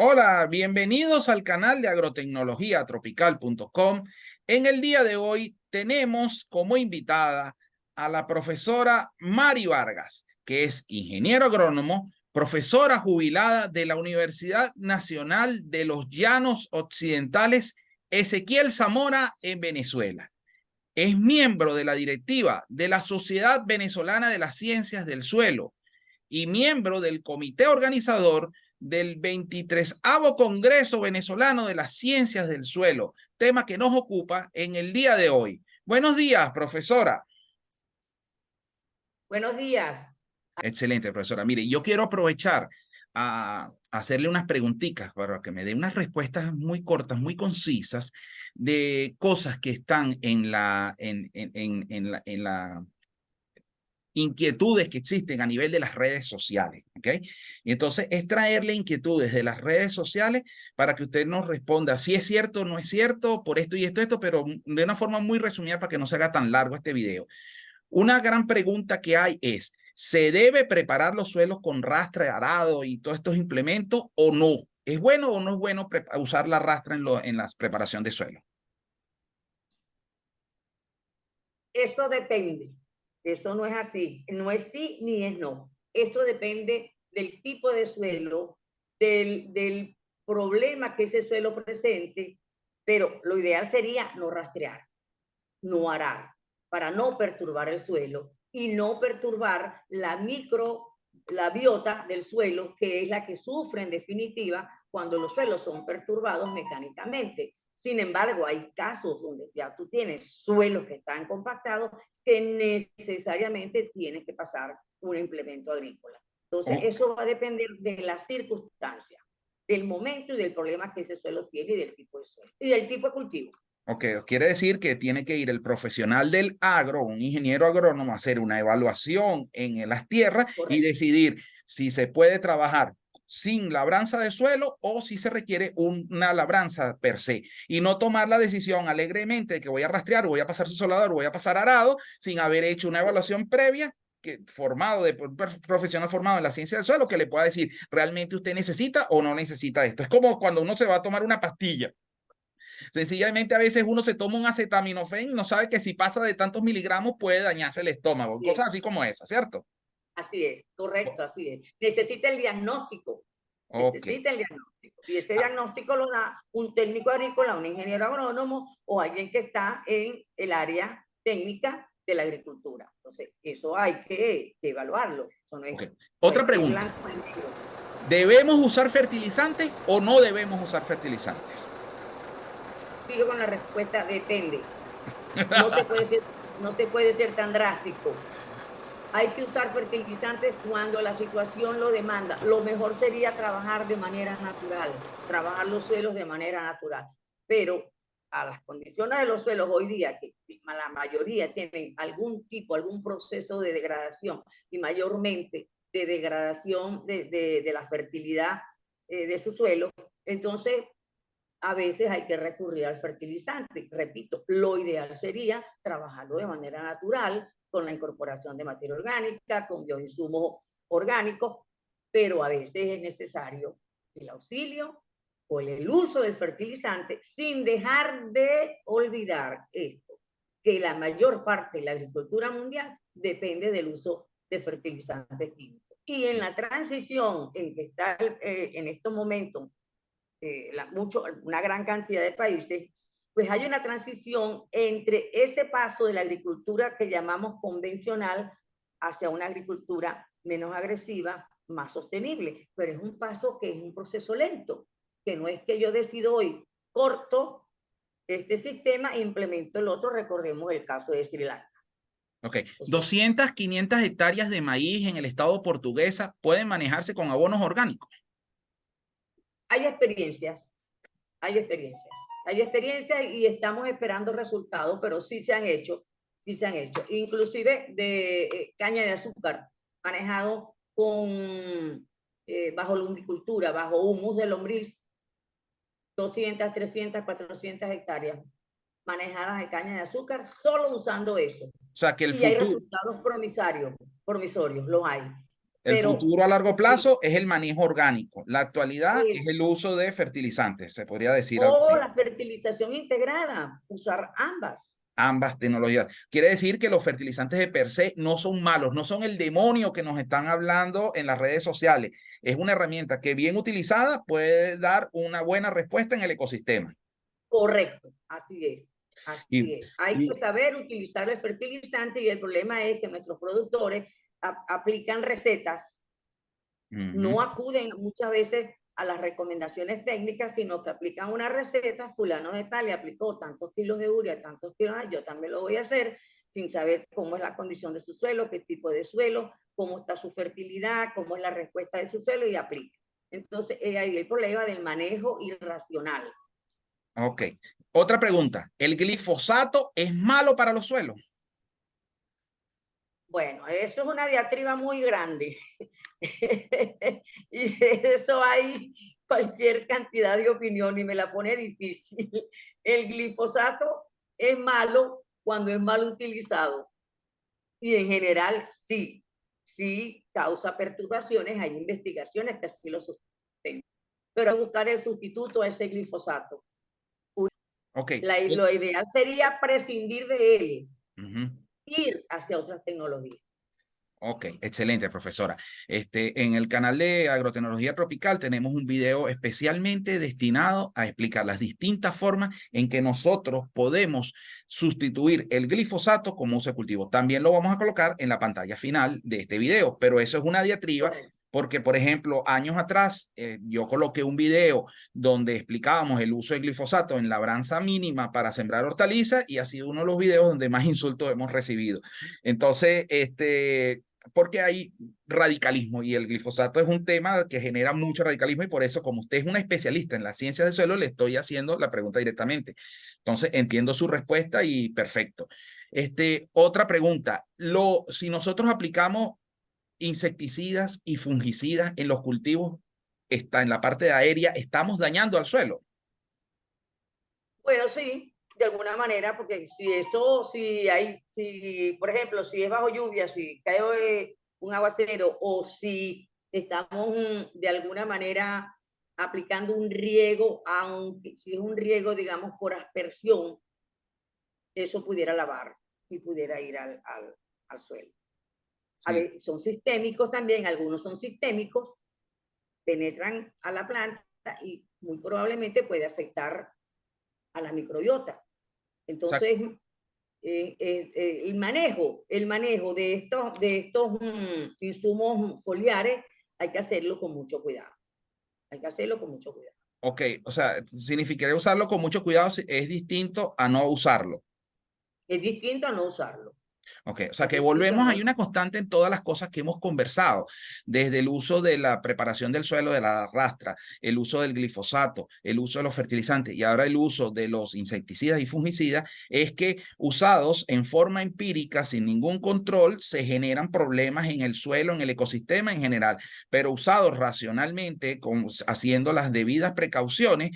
Hola, bienvenidos al canal de agrotecnologiatropical.com. En el día de hoy tenemos como invitada a la profesora Mari Vargas, que es ingeniero agrónomo, profesora jubilada de la Universidad Nacional de los Llanos Occidentales Ezequiel Zamora en Venezuela. Es miembro de la directiva de la Sociedad Venezolana de las Ciencias del Suelo y miembro del comité organizador del 23º Congreso Venezolano de las Ciencias del Suelo, tema que nos ocupa en el día de hoy. Buenos días, profesora. Buenos días. Excelente, profesora. Mire, yo quiero aprovechar a hacerle unas preguntitas para que me dé unas respuestas muy cortas, muy concisas de cosas que están en la inquietudes que existen a nivel de las redes sociales, ¿ok? Y entonces es traerle inquietudes de las redes sociales para que usted nos responda si es cierto o no es cierto, por esto y esto, pero de una forma muy resumida para que no se haga tan largo este video. Una gran pregunta que hay es, ¿se debe preparar los suelos con rastra, arado y todos estos implementos o no? ¿Es bueno o no es bueno usar la rastra en la preparación de suelo? Eso depende. Eso no es así. No es sí ni es no. Eso depende del tipo de suelo, del problema que ese suelo presente, pero lo ideal sería no rastrear, no arar, para no perturbar el suelo y no perturbar la biota del suelo, que es la que sufre en definitiva cuando los suelos son perturbados mecánicamente. Sin embargo, hay casos donde ya tú tienes suelos que están compactados que necesariamente tienes que pasar un implemento agrícola. Entonces, eso va a depender de las circunstancias, del momento y del problema que ese suelo tiene y del tipo de suelo y del tipo de cultivo. Ok, quiere decir que tiene que ir el profesional del agro, un ingeniero agrónomo, a hacer una evaluación en las tierras y Correcto. decidir si se puede trabajar sin labranza de suelo o si se requiere una labranza per se, y no tomar la decisión alegremente de que voy a rastrear, voy a pasar su solador, voy a pasar arado, sin haber hecho una evaluación previa profesional formado en la ciencia del suelo que le pueda decir realmente usted necesita o no necesita esto. Es como cuando uno se va a tomar una pastilla. Sencillamente a veces uno se toma un acetaminofén y no sabe que si pasa de tantos miligramos puede dañarse el estómago, Bien. cosas así como esa, ¿cierto? Así es, correcto, así es. Necesita el diagnóstico, Ok. necesita el diagnóstico. Y ese Ah, diagnóstico lo da un técnico agrícola, un ingeniero agrónomo o alguien que está en el área técnica de la agricultura. Entonces, eso hay que evaluarlo. Eso ok. no es Otra ni pregunta. blanco ni negro. ¿Debemos usar fertilizantes o no debemos usar fertilizantes? Sigo con la respuesta, depende. No se puede ser, no se puede ser tan drástico. Hay que usar fertilizantes cuando la situación lo demanda. Lo mejor sería trabajar de manera natural, trabajar los suelos de manera natural. Pero a las condiciones de los suelos hoy día, que la mayoría tienen algún tipo, algún proceso de degradación y mayormente de degradación de la fertilidad de su suelo, entonces a veces hay que recurrir al fertilizante. Repito, lo ideal sería trabajarlo de manera natural, con la incorporación de materia orgánica, con bioinsumos orgánicos, pero a veces es necesario el auxilio o el uso del fertilizante sin dejar de olvidar esto, que la mayor parte de la agricultura mundial depende del uso de fertilizantes químicos. Y en la transición en que está en estos momentos una gran cantidad de países, pues hay una transición entre ese paso de la agricultura que llamamos convencional hacia una agricultura menos agresiva, más sostenible. Pero es un paso que es un proceso lento, que no es que yo decido hoy, corto este sistema e implemento el otro. Recordemos el caso de Sri Lanka. Ok, Entonces, 200, 500 hectáreas de maíz en el estado portuguesa pueden manejarse con abonos orgánicos. hay experiencias, hay experiencias. Hay experiencias y estamos esperando resultados, pero sí se han hecho, sí se han hecho. Inclusive de caña de azúcar, manejado con, bajo lumbicultura, bajo humus de lombriz, 200, 300, 400 hectáreas manejadas de caña de azúcar, solo usando eso. O sea que el Y hay futuro, resultados promisorios, los hay. El pero futuro a largo el- plazo es el manejo orgánico. La actualidad es el- el uso de fertilizantes, se podría decir algo o así. la fertilización integrada, usar ambas. Ambas tecnologías. Quiere decir que los fertilizantes de per se no son malos, no son el demonio que nos están hablando en las redes sociales. Es una herramienta que bien utilizada puede dar una buena respuesta en el ecosistema. Correcto, así es. Así Y, es. Hay que y saber utilizar el fertilizante y el problema es que nuestros productores aplican recetas, ujú, no acuden muchas veces a las recomendaciones técnicas, sino que aplican una receta, fulano de tal le aplicó tantos kilos de urea, tantos kilos, yo también lo voy a hacer, sin saber cómo es la condición de su suelo, qué tipo de suelo, cómo está su fertilidad, cómo es la respuesta de su suelo y aplica. Entonces, ahí el problema del manejo irracional. ok. Otra pregunta. ¿El glifosato es malo para los suelos? Bueno, eso es una diatriba muy grande. Y de eso hay cualquier cantidad de opinión y me la pone difícil. El glifosato es malo cuando es mal utilizado y en general sí, sí causa perturbaciones, hay investigaciones que así lo sostienen, pero hay que buscar el sustituto a ese glifosato. Ok. Lo ideal sería prescindir de él, Ujú. ir hacia otras tecnologías. Ok, excelente, profesora. En el canal de Agrotecnología Tropical tenemos un video especialmente destinado a explicar las distintas formas en que nosotros podemos sustituir el glifosato como uso de cultivo. También lo vamos a colocar en la pantalla final de este video, pero eso es una diatriba Correcto. porque, por ejemplo, años atrás yo coloqué un video donde explicábamos el uso de glifosato en labranza mínima para sembrar hortalizas y ha sido uno de los videos donde más insultos hemos recibido. Entonces, porque hay radicalismo y el glifosato es un tema que genera mucho radicalismo y por eso, como usted es una especialista en la ciencia del suelo, le estoy haciendo la pregunta directamente. Entonces, entiendo su respuesta y perfecto. Otra pregunta, si nosotros aplicamos insecticidas y fungicidas en los cultivos, está en la parte aérea, estamos dañando al suelo. Bueno, sí, de alguna manera, porque si eso, si, por ejemplo, si es bajo lluvia, si cae un aguacero o si estamos de alguna manera aplicando un riego, aunque si es un riego, digamos, por aspersión, eso pudiera lavar y pudiera ir al suelo. A Sí, ver, son sistémicos también, algunos son sistémicos, penetran a la planta y muy probablemente puede afectar a la microbiota. o sea, Entonces, el manejo de estos insumos foliares hay que hacerlo con mucho cuidado. Hay que hacerlo con mucho cuidado. ok, o sea, significaría usarlo con mucho cuidado, es distinto a no usarlo. Es distinto a no usarlo. Ok, o sea Es que distinto a volvemos, no hay una usarlo. constante en todas las cosas que hemos conversado, desde el uso de la preparación del suelo de la rastra, el uso del glifosato, el uso de los fertilizantes y ahora el uso de los insecticidas y fungicidas, es que usados en forma empírica, sin ningún control, se generan problemas en el suelo, en el ecosistema en general, pero usados racionalmente, haciendo las debidas precauciones,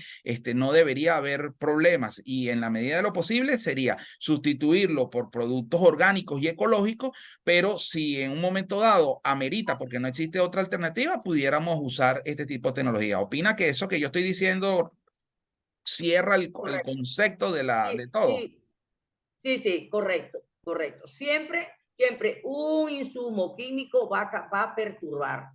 no debería haber problemas y en la medida de lo posible sería sustituirlo por productos orgánicos y ecológicos, pero si en un momento dado amerita, porque no existe otra alternativa, pudiéramos usar este tipo de tecnología. ¿Opina que eso que yo estoy diciendo cierra el Correcto. concepto de Sí, todo? sí, sí, sí, correcto, correcto. Siempre, siempre un insumo químico va a perturbar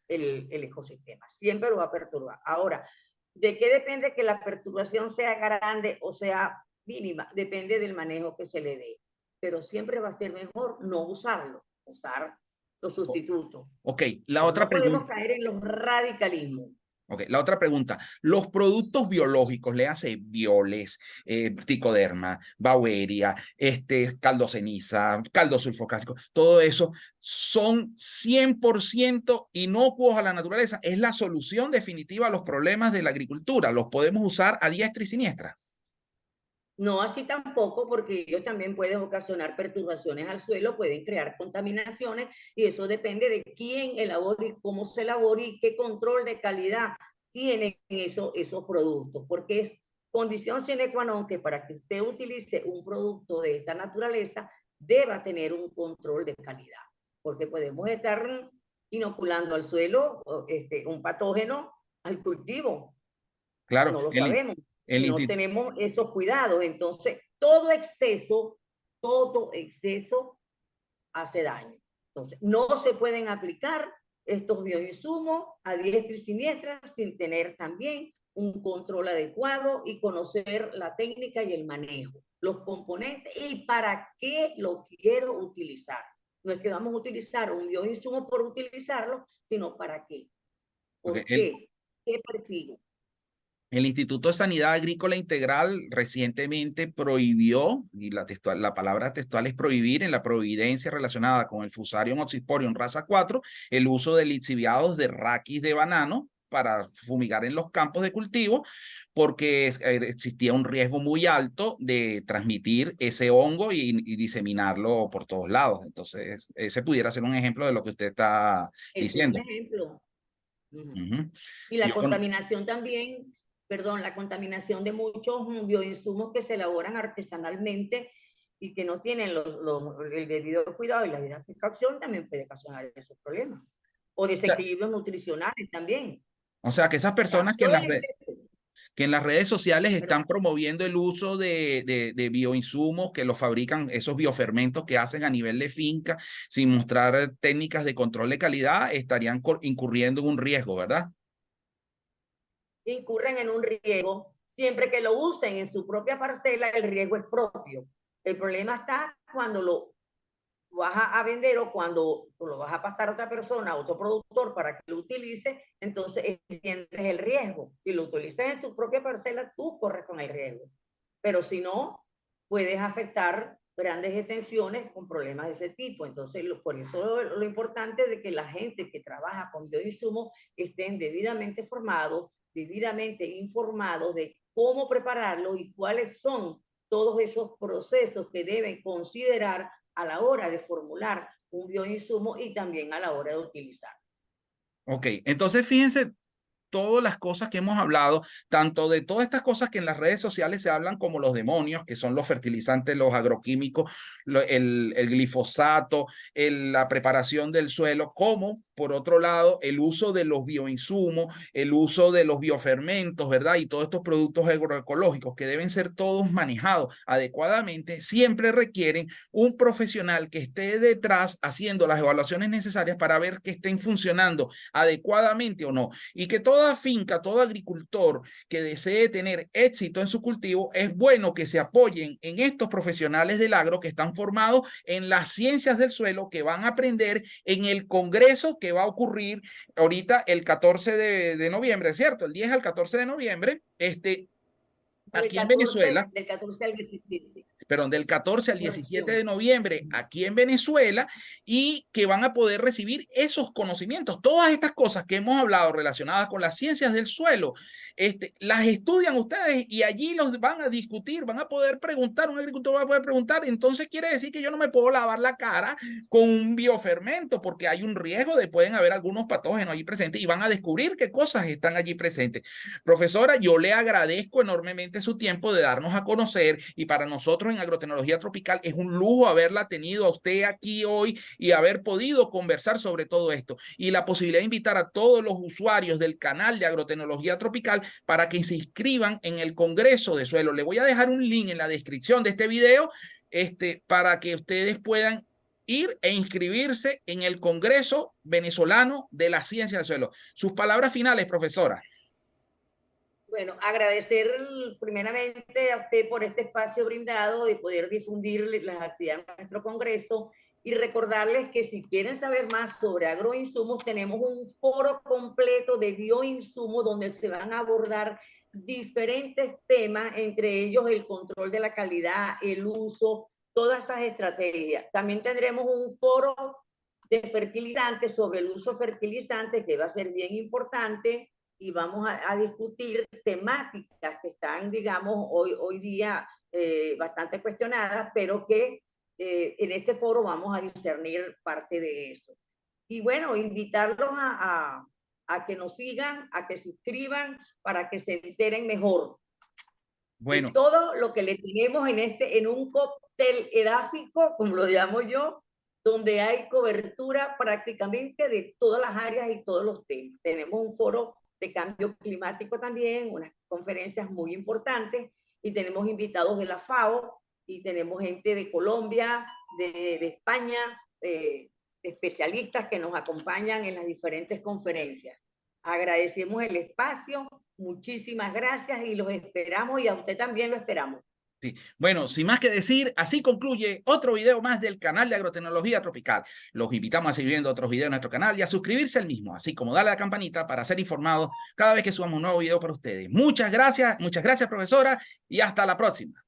el ecosistema, siempre lo va a perturbar. Ahora, ¿de qué depende que la perturbación sea grande o sea mínima? Depende del manejo que se le dé, pero siempre va a ser mejor no usarlo, usar los sustitutos. Ok, la Pero otra no podemos pregunta. caer en los radicalismos. Ok, la otra pregunta. Los productos biológicos, le hace Bioles, Tricoderma, Baueria, caldo ceniza, caldo sulfocásico, todo eso son 100% inocuos a la naturaleza. Es la solución definitiva a los problemas de la agricultura. Los podemos usar a diestra y siniestra. No así tampoco, porque ellos también pueden ocasionar perturbaciones al suelo, pueden crear contaminaciones y eso depende de quién elabore y cómo se elabore y qué control de calidad tienen esos productos, porque es condición sine qua non que para que usted utilice un producto de esta naturaleza deba tener un control de calidad, porque podemos estar inoculando al suelo un patógeno al cultivo. Claro, No lo sabemos. el Si no instituto. tenemos esos cuidados, entonces todo exceso hace daño. Entonces, no se pueden aplicar estos bioinsumos a diestra y siniestra sin tener también un control adecuado y conocer la técnica y el manejo, los componentes y para qué lo quiero utilizar. No es que vamos a utilizar un bioinsumo por utilizarlo, sino para qué. Okay, ¿Por qué? ¿Qué persigo? el Instituto de Sanidad Agrícola Integral recientemente prohibió, y la palabra textual es prohibir, en la providencia relacionada con el Fusarium oxysporium raza 4, el uso de lixiviados de raquis de banano para fumigar en los campos de cultivo, porque existía un riesgo muy alto de transmitir ese hongo y diseminarlo por todos lados. Entonces, ese pudiera ser un ejemplo de lo que usted está Ese es un diciendo. ejemplo. Uh-huh. Y la Yo, contaminación también, perdón, la contaminación de muchos bioinsumos que se elaboran artesanalmente y que no tienen el debido cuidado y la debida precaución también puede ocasionar esos problemas. O desequilibrios nutricionales también. o sea, que esas O sea, personas todo el exceso, que en las redes sociales ¿verdad? están promoviendo el uso de bioinsumos que los fabrican, esos biofermentos que hacen a nivel de finca, sin mostrar técnicas de control de calidad, estarían incurriendo en un riesgo, ¿verdad? Incurren en un riesgo. Siempre que lo usen en su propia parcela, el riesgo es propio. El problema está cuando lo vas a vender o cuando lo vas a pasar a otra persona, a otro productor para que lo utilice, entonces entiendes el riesgo. Si lo utilizas en tu propia parcela, tú corres con el riesgo. Pero si no, puedes afectar grandes extensiones con problemas de ese tipo. Entonces, por eso lo importante de que la gente que trabaja con bioinsumos estén debidamente formados, debidamente informados de cómo prepararlo y cuáles son todos esos procesos que deben considerar a la hora de formular un bioinsumo y también a la hora de utilizar. Ok, entonces fíjense todas las cosas que hemos hablado, tanto de todas estas cosas que en las redes sociales se hablan como los demonios, que son los fertilizantes, los agroquímicos, el glifosato, la preparación del suelo, como por otro lado el uso de los bioinsumos, el uso de los biofermentos, ¿verdad? Y todos estos productos agroecológicos que deben ser todos manejados adecuadamente, siempre requieren un profesional que esté detrás haciendo las evaluaciones necesarias para ver que estén funcionando adecuadamente o no. Y que toda finca, todo agricultor que desee tener éxito en su cultivo, es bueno que se apoyen en estos profesionales del agro que están formados en las ciencias del suelo, que van a aprender en el congreso que va a ocurrir ahorita el 14 de noviembre, ¿cierto? El 10 al 14 de noviembre, aquí en Venezuela. Del 14 al 17. Perdón, del 14 al 17 Corrección. de noviembre aquí en Venezuela, y que van a poder recibir esos conocimientos. Todas estas cosas que hemos hablado relacionadas con las ciencias del suelo, las estudian ustedes y allí los van a discutir, van a poder preguntar, un agricultor va a poder preguntar, entonces quiere decir que yo no me puedo lavar la cara con un biofermento porque hay un riesgo de pueden haber algunos patógenos allí presentes y van a descubrir qué cosas están allí presentes. Profesora, yo le agradezco enormemente su tiempo de darnos a conocer, y para nosotros en Agrotecnología Tropical es un lujo haberla tenido a usted aquí hoy y haber podido conversar sobre todo esto, y la posibilidad de invitar a todos los usuarios del canal de Agrotecnología Tropical para que se inscriban en el Congreso de Suelo. Le voy a dejar un link en la descripción de este video para que ustedes puedan ir e inscribirse en el Congreso Venezolano de la Ciencia del Suelo. Sus palabras finales, profesora. Bueno, agradecer primeramente a usted por este espacio brindado de poder difundir las actividades de nuestro congreso y recordarles que si quieren saber más sobre agroinsumos, tenemos un foro completo de bioinsumos donde se van a abordar diferentes temas, entre ellos el control de la calidad, el uso, todas esas estrategias. También tendremos un foro de fertilizantes sobre el uso de fertilizantes que va a ser bien importante y vamos a discutir temáticas que están, digamos, hoy día bastante cuestionadas, pero que en este foro vamos a discernir parte de eso. Y bueno, invitarlos a que nos sigan, a que suscriban para que se enteren mejor de Bueno, todo lo que le tenemos en un cóctel edáfico, como lo llamo yo, donde hay cobertura prácticamente de todas las áreas y todos los temas. Tenemos un foro de cambio climático también, unas conferencias muy importantes, y tenemos invitados de la FAO, y tenemos gente de Colombia, de España, especialistas que nos acompañan en las diferentes conferencias. Agradecemos el espacio, muchísimas gracias y los esperamos, y a usted también lo esperamos. Sí. Bueno, sin más que decir, así concluye otro video más del canal de Agrotecnología Tropical. Los invitamos a seguir viendo otros videos en nuestro canal y a suscribirse al mismo, así como darle a la campanita para ser informados cada vez que subamos un nuevo video para ustedes. Muchas gracias, profesora, y hasta la próxima.